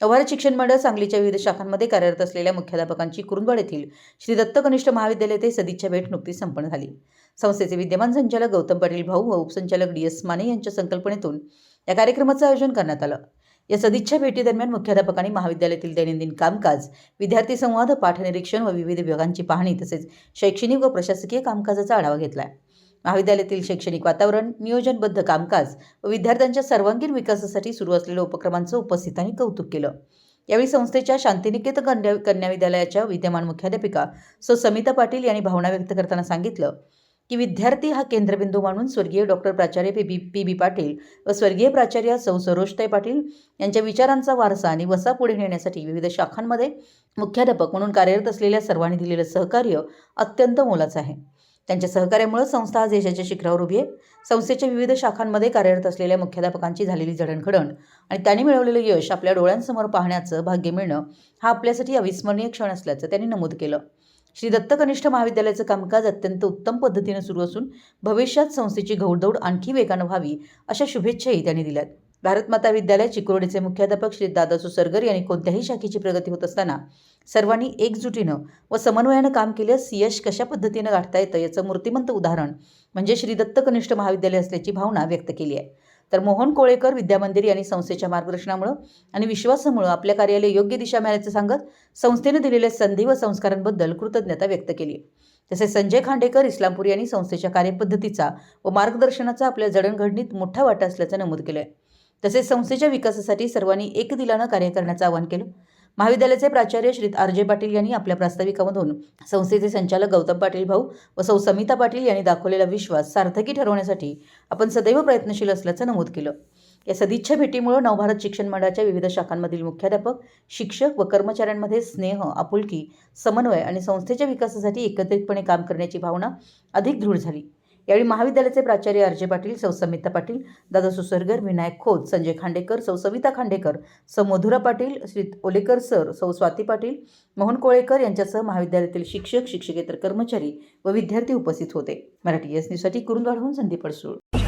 भारत शिक्षण मंडळ सांगलीच्या विविध शाखांमध्ये कार्यरत असलेल्या मुख्याध्यापकांची कुरुंदवाड येथील श्री दत्त कनिष्ठ महाविद्यालय येथे सदिच्छा भेट नुकतीच संपन्न झाली। संस्थेचे विद्यमान संचालक गौतम पाटील भाऊ व उपसंचालक DS माने यांच्या संकल्पनेतून या कार्यक्रमाचे आयोजन करण्यात आलं। या सदिच्छा भेटीदरम्यान मुख्याध्यापकांनी महाविद्यालयातील दैनंदिन कामकाज, विद्यार्थी संवाद, पाठ निरीक्षण व विविध विभागांची पाहणी तसेच शैक्षणिक व प्रशासकीय कामकाजाचा आढावा घेतला। महाविद्यालयातील शैक्षणिक वातावरण, नियोजनबद्ध कामकाज व विद्यार्थ्यांच्या सर्वांगीण विकासासाठी सुरू असलेल्या उपक्रमांचं उपस्थितांनी कौतुक केलं। यावेळी संस्थेच्या शांतिनिकेतन कन्या विद्यालयाच्या विद्यमान मुख्याध्यापिका समिता पाटील यांनी भावना व्यक्त करताना सांगितलं की विद्यार्थी हा केंद्रबिंदू मानून स्वर्गीय डॉक्टर प्राचार्य पी.बी. पाटील व स्वर्गीय प्राचार्य सरोजताई पाटील यांच्या विचारांचा वारसा आणि वसा पुढे नेण्यासाठी विविध शाखांमध्ये मुख्याध्यापक म्हणून कार्यरत असलेल्या सर्वांनी दिलेलं सहकार्य अत्यंत मोलाचं आहे। त्यांच्या सहकार्यामुळे संस्था आज यशाच्या शिखरावर उभी आहे। संस्थेच्या विविध शाखांमध्ये कार्यरत असलेल्या मुख्याध्यापकांची झालेली जडणघडण आणि त्यांनी मिळवलेलं यश आपल्या डोळ्यांसमोर पाहण्याचं भाग्य मिळणं हा आपल्यासाठी अविस्मरणीय क्षण असल्याचं त्यांनी नमूद केलं। श्री दत्त कनिष्ठ महाविद्यालयाचं कामकाज अत्यंत उत्तम पद्धतीने सुरू असून भविष्यात संस्थेची घौडदौड आणखी वेगानं व्हावी अशा शुभेच्छाही त्यांनी दिल्यात। भारत माता विद्यालय चिकोडीचे मुख्याध्यापक श्री दादा सुसरगर यांनी कोणत्याही शाखेची प्रगती होत असताना सर्वांनी एकजुटीनं व समन्वयानं काम केल्यास यश कशा पद्धतीनं गाठता येतं याचं मूर्तिमंत उदाहरण म्हणजे श्री दत्त कनिष्ठ महाविद्यालय असल्याची भावना व्यक्त केली आहे। तर मोहन कोळेकर विद्यामंदिर यांनी संस्थेच्या मार्गदर्शनामुळे आणि विश्वासामुळे आपल्या कार्याला योग्य दिशा मिळाल्याचं सांगत संस्थेने दिलेल्या संधी व संस्कारांबद्दल कृतज्ञता व्यक्त केली। तसेच संजय खांडेकर इस्लामपूर यांनी संस्थेच्या कार्यपद्धतीचा व मार्गदर्शनाचा आपल्या जडणघडणीत मोठा वाटा असल्याचं नमूद केलं। तसेच संस्थेच्या विकासासाठी सर्वांनी एक दिलानं कार्य करण्याचं आवाहन केलं। महाविद्यालयाचे प्राचार्य श्री RJ पाटील यांनी आपल्या प्रास्ताविकामधून संस्थेचे संचालक गौतम पाटील भाऊ व समिता पाटील यांनी दाखवलेला विश्वास सार्थकी ठरवण्यासाठी आपण सदैव प्रयत्नशील असल्याचं नमूद केलं। या सदिच्छा भेटीमुळे नवभारत शिक्षण मंडळाच्या विविध शाखांमधील मुख्याध्यापक, शिक्षक व कर्मचाऱ्यांमध्ये स्नेह, आपुलकी, समन्वय आणि संस्थेच्या विकासासाठी एकत्रितपणे काम करण्याची भावना अधिक दृढ झाली। यावेळी महाविद्यालयाचे प्राचार्य RJ पाटील, समिता पाटील, दादा सुसरगर, विनायक खोत, संजय खांडेकर, सविता खांडेकर, मधुरा पाटील, श्री ओलेकर सर, स्वाती पाटील, मोहन कोळेकर यांच्यासह महाविद्यालयातील शिक्षक, शिक्षकेतर कर्मचारी व विद्यार्थी उपस्थित होते। मराठी न्यूजसाठी कुरुंदवाडहून संदीप अडसूळ।